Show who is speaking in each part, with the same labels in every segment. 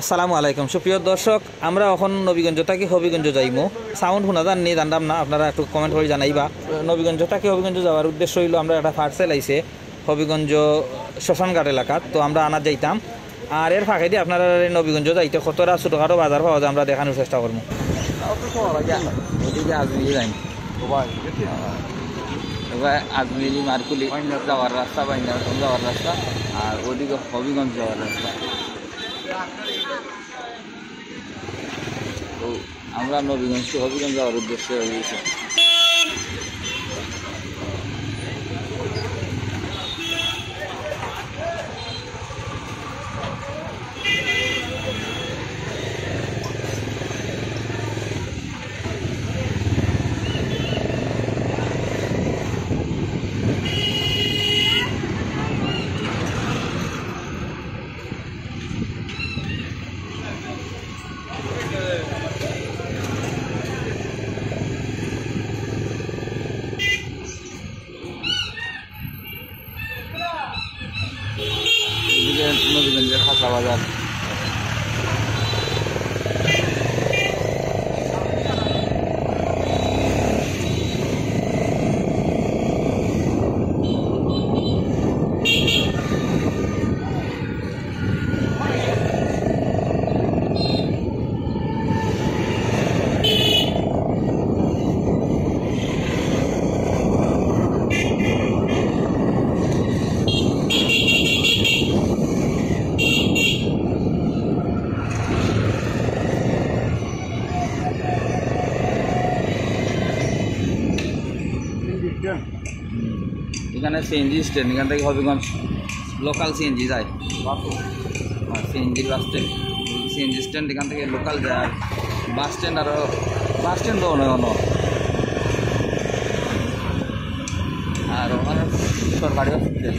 Speaker 1: আসসালামু আলাইকুম সুপ্রিয় দর্শক, আমরা এখন নবীগঞ্জ থেকে হবিগঞ্জ যাইমু। সাউন্ড শোনা যান নি জানলাম না, আপনারা একটু কমেন্ট করে জানাইবা। নবীগঞ্জ থেকে হবিগঞ্জ যাওয়ার উদ্দেশ্য হইল আমরা একটা পার্সেল আইছে হবিগঞ্জ শ্মশানঘাট এলাকাত, তো আমরা আনার যাইতাম। আর এর ফাঁকে দিয়ে আপনারা নবীগঞ্জ যাইতে কতটা ছোটোখাটো বাজার পাওয়া যায় আমরা দেখানোর চেষ্টা করবো।
Speaker 2: আজমিরি মারকুলি যাওয়ার রাস্তা, বাইনারতন যাওয়ার রাস্তা, আর ওদিকে হবিগঞ্জ যাওয়ার রাস্তা। তো আমরা নবীগঞ্জ টু হবিগঞ্জ যাওয়ার উদ্দেশ্যে হয়ে গেছে। নবীগঞ্জের খাসা বাজার। এখানে সিএনজি স্ট্যান্ড, এখান থেকে হবিগঞ্জ লোকাল সিএনজি যায়। সিএনজির বাস স্ট্যান্ড, সিএনজি স্ট্যান্ড এখান থেকে লোকাল যায়। আর বাস স্ট্যান্ড, আরও বাস স্ট্যান্ডও নয় অন্য, আর ওখানে সরকারি হসপিটাল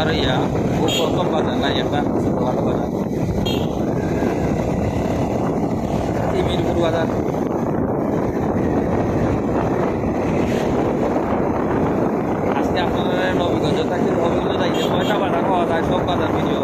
Speaker 2: আর ইয়া ও প্রথম বাজার নাই, একটা ছোটখাটো বাজার এই মিরপুর বাজার। আজকে আপনারা নবীগঞ্জ থাকতে হবিগঞ্জ যাইতে কয়টা বাজার পাওয়া যায় সব বাজার ভিডিও।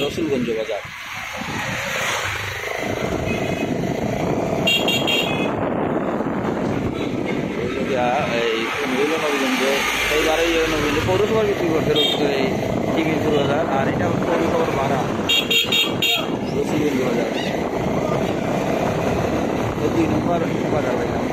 Speaker 2: রসুলগঞ্জ বাজার। এই নবীগঞ্জ এইবারে নবীগঞ্জ পৌরসভা বিক্রি করতে এই টিকিরপুর বাজার, আর এটা পৌরসভার ভাড়া রসুলগঞ্জ বাজার। 2 নম্বর বাজার পাইলাম।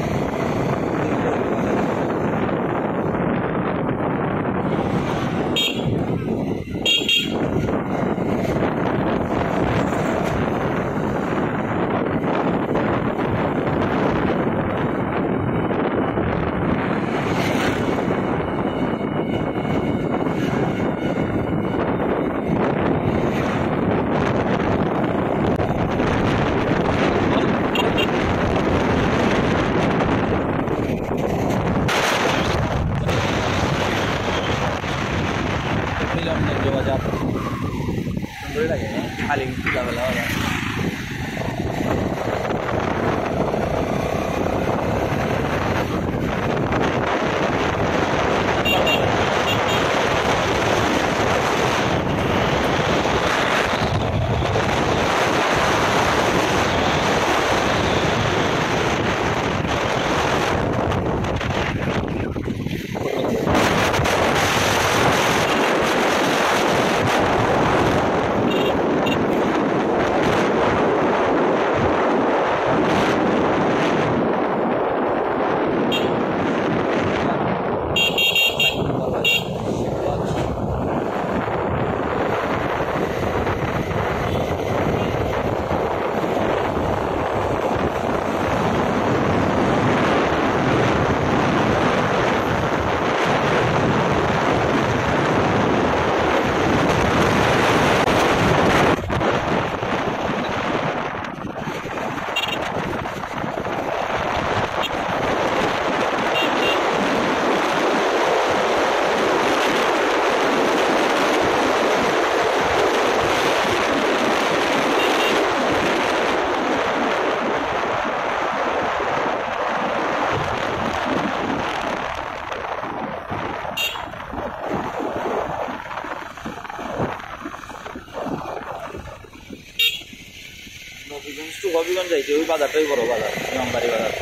Speaker 1: যাইছে ওই বাজারটাই বড় বাজার, ইমামবাড়ি বাজার।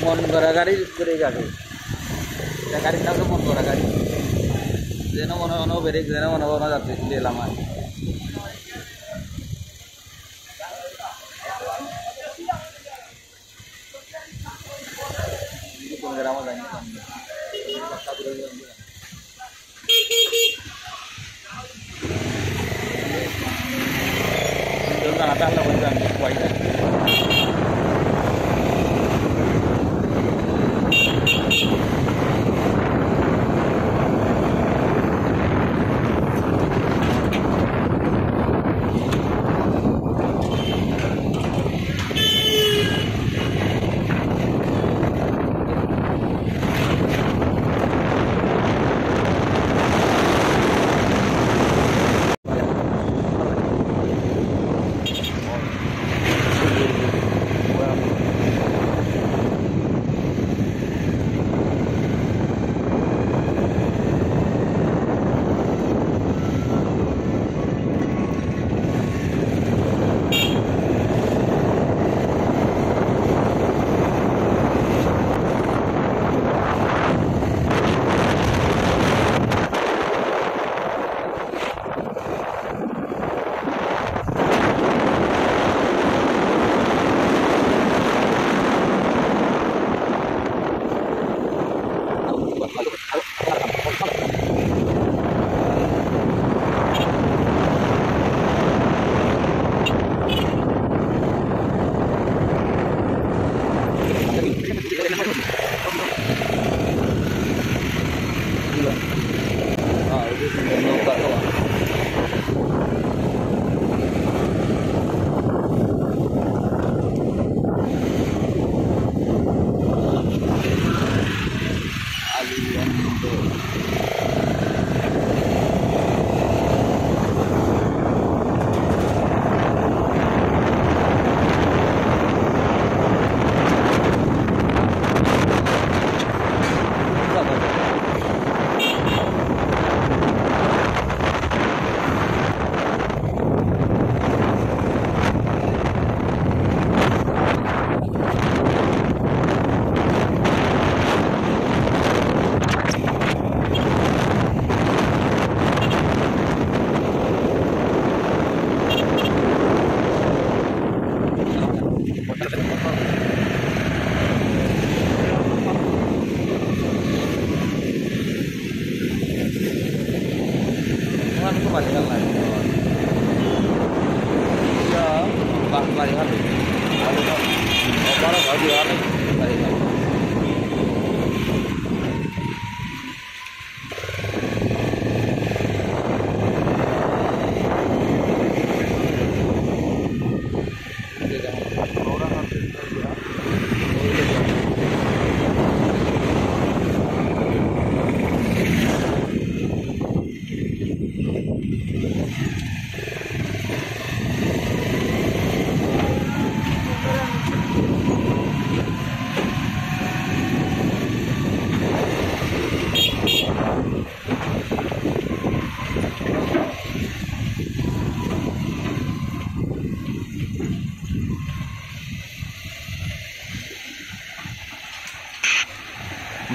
Speaker 1: মন করা গাড়ির করে গাড়ি, গাড়ির নাম তো মন করা গাড়ি, যেন মনে মনে বেরিয়ে যেন মনে মনে যাত্রী দিলাম আর গ্রামও যায়নি। তাহলে বলতে আমি পয়সা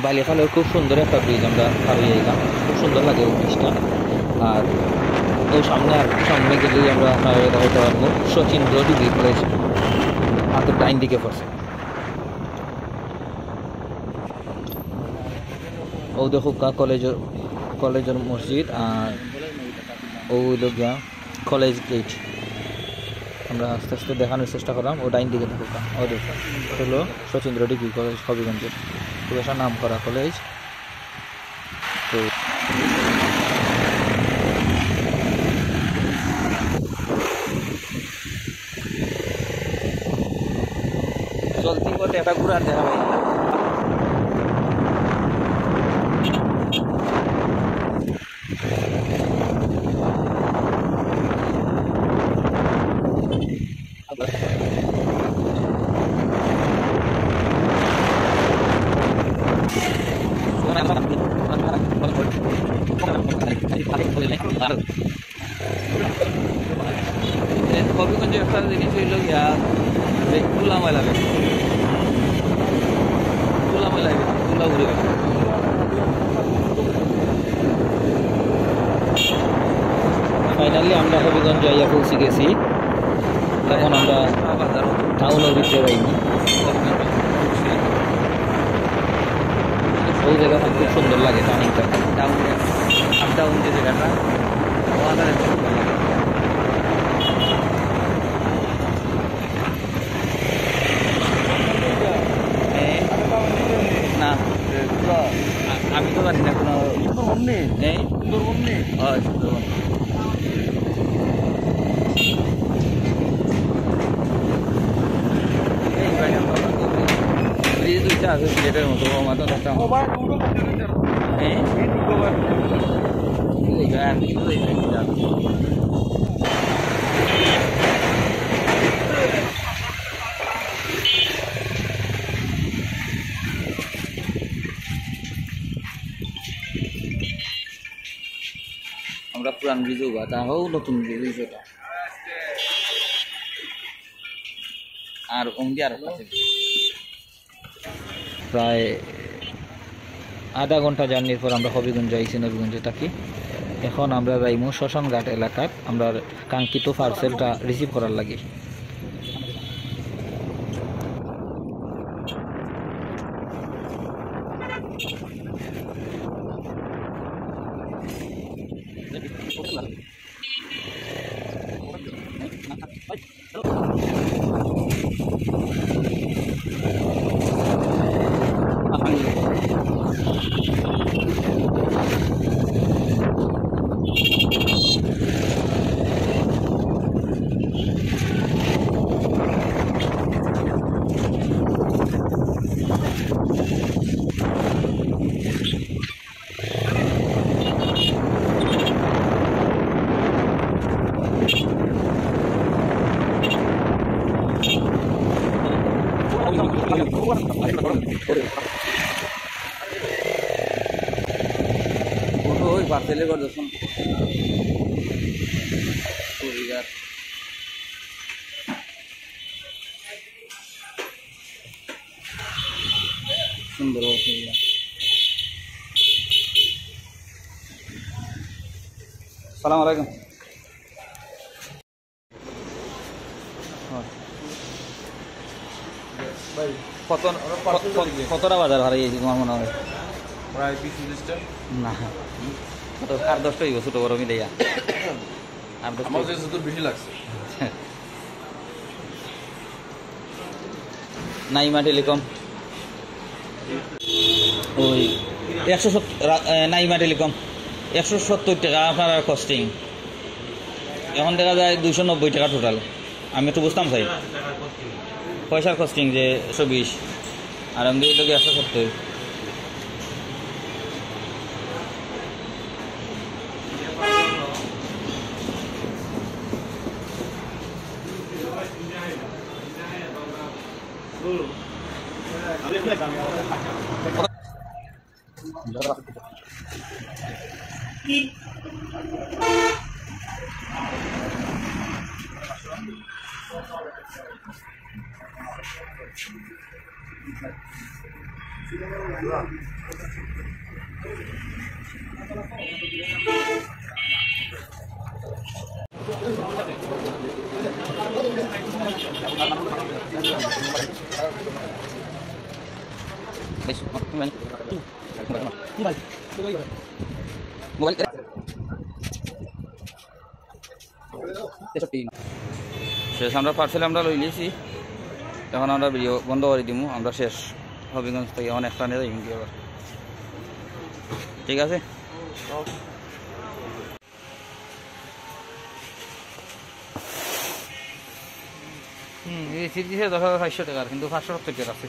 Speaker 1: বালিখালের খুব সুন্দর একটা ব্রিজ, আমরা পার হয়ে গেলাম, খুব সুন্দর লাগে ওই ব্রিজটা। আর ওই সামনে আর সামনে গেলেই আমরা হইতে পারবো শচীন্দ্র ডিগ্রি কলেজ, হাতের ডাইন দিকে পড়ছে। ও দেখো কলেজের মসজিদ, আর ও হইল গিয়া কলেজ গেট। আমরা আস্তে আস্তে দেখানোর চেষ্টা করলাম। ও ডাইন দিকে দেখো, ও দেখো হলো শচীন্দ্র ডিগ্রি কলেজ, হবিগঞ্জের খুব একটা নাম করা কলেজ। তো চলতি পথে একটা ঘুরার দেখা পাই। হবিগঞ্জে একটা জিনিস হইল গিয়া তুলা ময়লা বেশি, তুলা ময়লা বেশি, তুলা উড়ে গেছে। ফাইনালি আমরা হবিগঞ্জ আইয়া পৌঁছে গেছি। এখন আমরা টাউনের ভিতরে যাইনি, ওই জায়গাটা খুব সুন্দর লাগে। টার্নিংটা টাউনে আপ ডাউন যে জায়গাটা ওখানে সুন্দর লাগে। না আমি তো জানি না কোনো সুন্দরবন ব্রিজ দুইটা আছে সিলেটের মতো মাত্র একটা আমরা পুরান ব্রিজও বা তাও নতুন ব্রিজ ওটা আর ওমদি আর কাছে প্রায় আধা ঘন্টা জার্নির পর আমরা হবিগঞ্জ আইছি। নবীগঞ্জে থাকি। এখন আমরা যাইমু শ্মশানঘাট এলাকার আমরা কাঙ্ক্ষিত পার্সেলটা রিসিভ করার লাগে। ওই পার্সেলে করে দেখুন সুন্দর। সালাম আলাইকুম। কতটা বাজার হারিয়েছি তোমার মনে হয়?
Speaker 2: প্রায় 20-30টা
Speaker 1: না কত আর 10টা হইব ছোট বড় মিলাইয়া। আর 10টা
Speaker 2: আমার কাছে তো বেশি লাগছে।
Speaker 1: নাইমা টেলিকম ওই 170 নাইমা টেলিকম 170 টাকা আপনার কস্টিং। এখন দেখা যায় 290 টাকা টোটাল। আমি একটু বুঝতাম চাই পয়সার কস্টিং যে 120 আর আমি দিই লোকে 170। শেষ আমরা পার্সেল আমরা লই লিয়েছি। এখন আমরা ভিডিও বন্ধ করে দিব। আমরা শেষ হবিগঞ্জ থেকে অনেক টানে যাই কিন্তু আবার ঠিক আছে। এই সিট দিছে 10,500 টাকার কিন্তু 570 টাকা আছে।